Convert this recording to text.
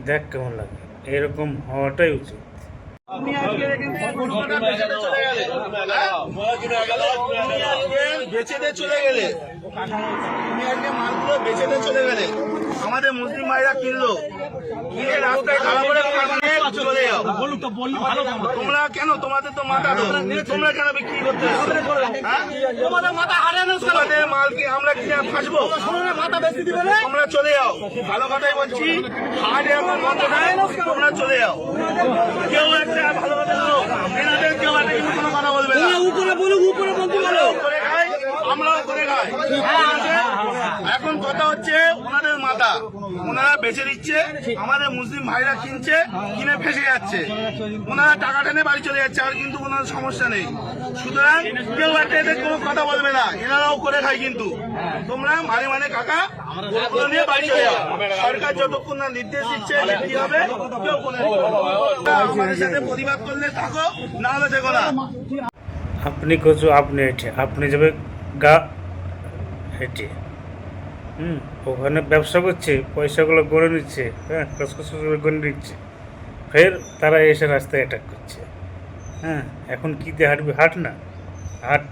দেখ কেমন লাগে, এরকম হওয়াটাই উচিত। আপনি আজকে দেখেন সম্পূর্ণটা বেচেতে চলে গেলে, বেচেতে চলে গেলে, তুমি আজকে মালগুলো বেচেতে চলে গেলে, আমাদের মুসলিম ভাইরা কিনলো, কিনে রাস্তায় খারাপ করে চলে যাও। তোমরা কেন, তোমাদের তো মাথা, তোমরা কেন বিক্রি করতে তোমাদের মাথা হারানো, তোমাদের মালকে আমরা কিনে ফাঁসবো, মাথা বেশি দিবে, তোমরা চলে যাও। ভালো কথাই বলছি, হাট এখন বন্ধ নাই, তোমরা চলে যাও। কেউ একটা ভালো কথা বলো, এনাদের কেউ একটা কিন্তু কোনো কথা বলবে না। উপরে বলুক, উপরে বলতে বলো, করে খাই, আমরাও করে খাই। এখন কথা হচ্ছে ওনাদের মাথা, ওনারা বেচে দিচ্ছে, আমাদের মুসলিম ভাইরা কিনছে, কিনে ফেসে যাচ্ছে, ওনারা টাকা টেনে বাড়ি চলে যাচ্ছে, আর কিন্তু ওনার সমস্যা নেই। সুতরাং কেউ একটা এদের কোনো কথা বলবে না, এনারাও করে খায়। কিন্তু তোমরা মানে কাকা ওগুলো নিয়ে বাড়ি চলে যাও। সরকার যতক্ষণ না নির্দেশ দিচ্ছে কি হবে, কেউ কোনো আমাদের সাথে প্রতিবাদ করলে থাকো, না হলে দেখো না। আপনি কচু, আপনি হেঁটে, আপনি যাবে গা হেঁটে, ওখানে ব্যবসা করছে, পয়সাগুলো গড়ে নিচ্ছে, হ্যাঁ, কসকস করে গড়ে নিচ্ছে, ফের তারা এসে রাস্তায় অ্যাটাক করছে। হ্যাঁ, এখন কী দিয়ে হাঁটবি? হাট না, হাট।